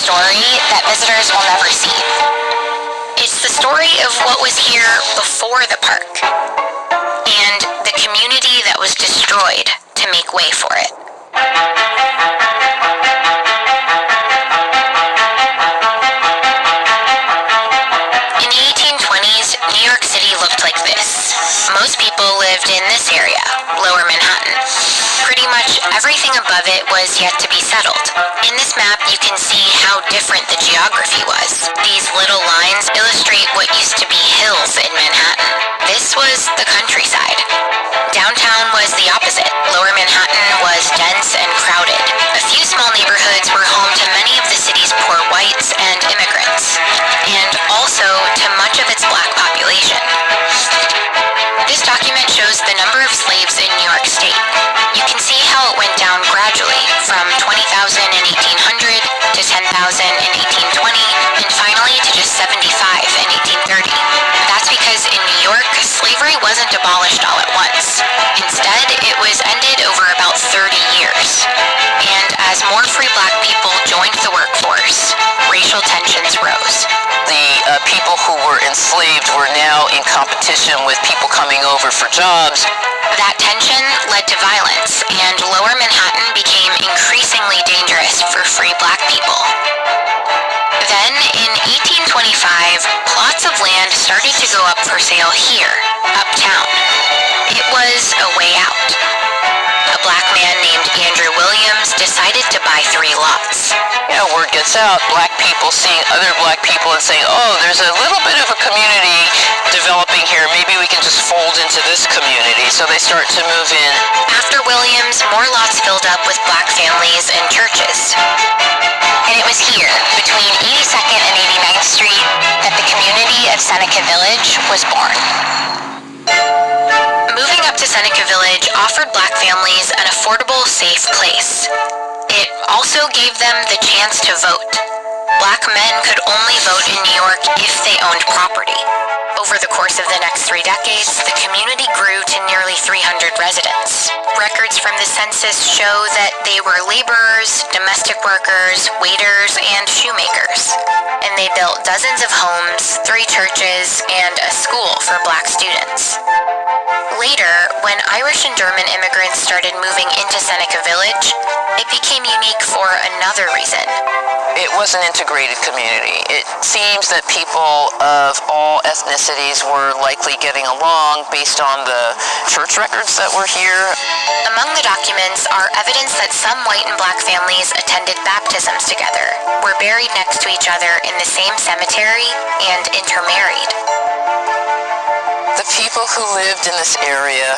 story that visitors will never see. It's the story of what was here before the park, and the community that was destroyed to make way for it. In the 1820s, New York City looked like this. Most people lived in this area, Lower Manhattan. Pretty much everything above it was yet to be settled. In this map, you can see how different the geography was. These little lines illustrate what used to be hills in Manhattan. This was the countryside. Downtown was the opposite. Lower Manhattan was dense and crowded. A few small neighborhoods were home to many of the city's poor whites and immigrants, and also to much of its black population. This document shows the number of slaves in New York State. You can see how it went down gradually, from 20,000 in 1800 to 10,000 in 1820, and finally to just 75 in 1830. That's because in New York, slavery wasn't abolished all at once. Instead, it was ended over about 30 years. And as more free black people joined the workforce, racial tensions rose. The people who were enslaved were now in competition with people coming over for jobs. That tension led to violence, and Lower Manhattan became increasingly dangerous for free black people. Then, in 1825, plots of land started to go up for sale here, uptown. It was a way out. A black man named Andrew Williams decided to buy 3 lots. Word gets out, black people seeing other black people and saying, oh, there's a little bit of a community developing here, maybe we can just fold into this community. So they start to move in. After Williams, more lots filled up with black families and churches. And it was here, between 82nd and 89th Street, that the community of Seneca Village was born. Moving up to Seneca Village offered black families an affordable, safe place. It also gave them the chance to vote. Black men could only vote in New York if they owned property. Over the course of the next 3 decades, the community grew to nearly 300 residents. Records from the census show that they were laborers, domestic workers, waiters, and shoemakers. And they built dozens of homes, 3 churches, and a school for black students. Later, when Irish and German immigrants started moving into Seneca Village, it became unique for another reason. It was an integrated community. It seems that people of all ethnicities were likely getting along based on the church records that were here. Among the documents are evidence that some white and black families attended baptisms together, were buried next to each other in the same cemetery, and intermarried. The people who lived in this area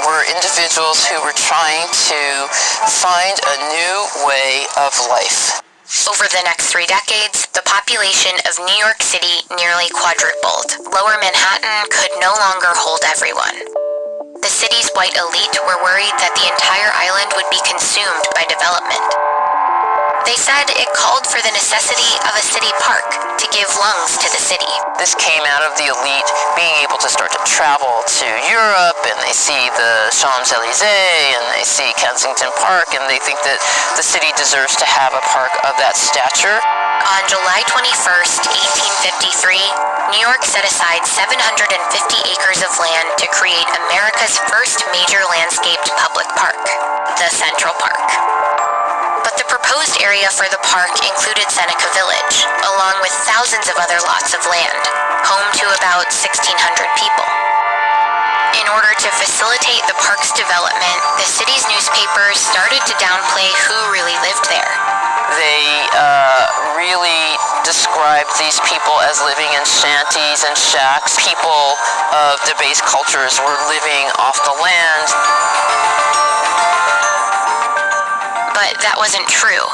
were individuals who were trying to find a new way of life. Over the next 3 decades, the population of New York City nearly quadrupled. Lower Manhattan could no longer hold everyone. The city's white elite were worried that the entire island would be consumed by development. They said it called for the necessity of a city park to give lungs to the city. This came out of the elite being able to start to travel to Europe, and they see the Champs-Élysées, and they see Kensington Park, and they think that the city deserves to have a park of that stature. On July 21st, 1853, New York set aside 750 acres of land to create America's first major landscaped public park, the Central Park. But the proposed area for the park included Seneca Village, along with thousands of other lots of land, home to about 1,600 people. In order to facilitate the park's development, the city's newspapers started to downplay who really lived there. They really described these people as living in shanties and shacks. People of debased cultures were living off the land. But that wasn't true.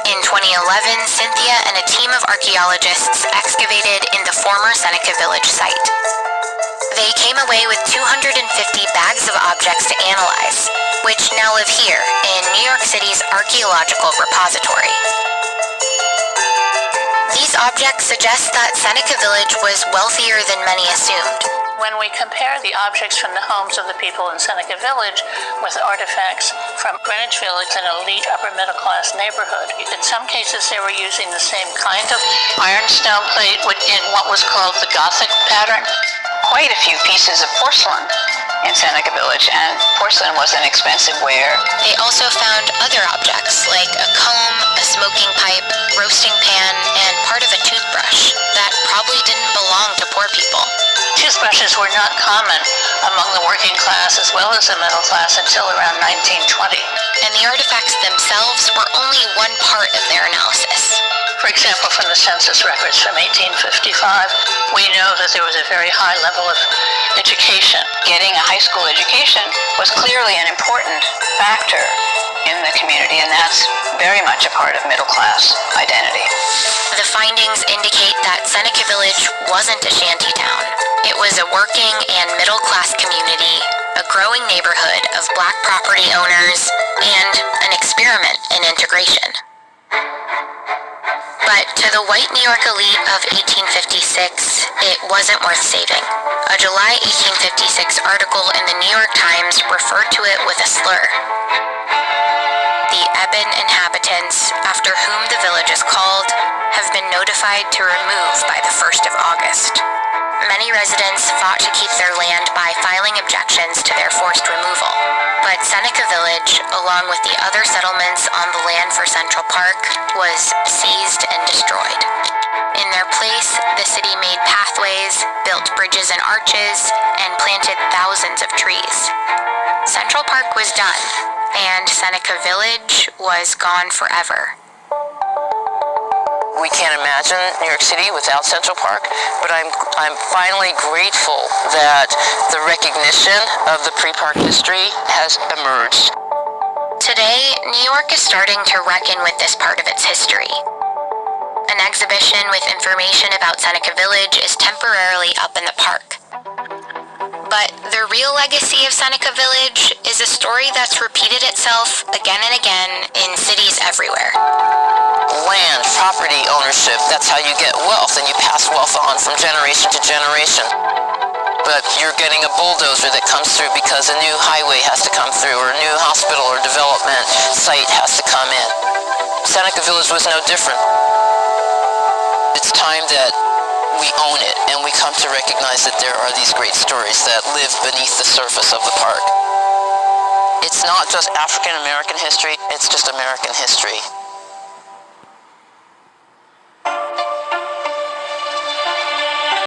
In 2011, Cynthia and a team of archaeologists excavated in the former Seneca Village site. They came away with 250 bags of objects to analyze, which now live here in New York City's archaeological repository. These objects suggest that Seneca Village was wealthier than many assumed. When we compare the objects from the homes of the people in Seneca Village with artifacts from Greenwich Village, an elite upper middle class neighborhood. In some cases, they were using the same kind of ironstone plate in what was called the Gothic pattern. Quite a few pieces of porcelain in Seneca Village, and porcelain was an expensive ware. They also found other objects like a comb, a smoking pipe, roasting pan, and part of a toothbrush that probably didn't belong to poor people. Toothbrushes were not common among the working class as well as the middle class until around 1920. And the artifacts themselves were only one part of their analysis. For example, from the census records from 1855, we know that there was a very high level of education. Getting a high school education was clearly an important factor in the community, and that's very much a part of middle class identity. The findings indicate that Seneca Village wasn't a shanty town. It was a working and middle class community, a growing neighborhood of Black property owners, and an experiment in integration. But to the white New York elite of 1856, it wasn't worth saving. A July 1856 article in the New York Times referred to it with a slur. The Ebon inhabitants, after whom the village is called, have been notified to remove by the 1st of August. Many residents fought to keep their land by filing objections to their forced removal, but Seneca Village, along with the other settlements on the land for Central Park, was seized and destroyed. In their place, the city made pathways, built bridges and arches, and planted thousands of trees. Central Park was done, and Seneca Village was gone forever. We can't imagine New York City without Central Park, but I'm finally grateful that the recognition of the pre-park history has emerged. Today, New York is starting to reckon with this part of its history. An exhibition with information about Seneca Village is temporarily up in the park. But the real legacy of Seneca Village is a story that's repeated itself again and again in cities everywhere. Land, property ownership, that's how you get wealth, and you pass wealth on from generation to generation. But you're getting a bulldozer that comes through because a new highway has to come through, or a new hospital or development site has to come in. Seneca Village was no different. It's time that we own it, and we come to recognize that there are these great stories that live beneath the surface of the park. It's not just African American history, it's just American history.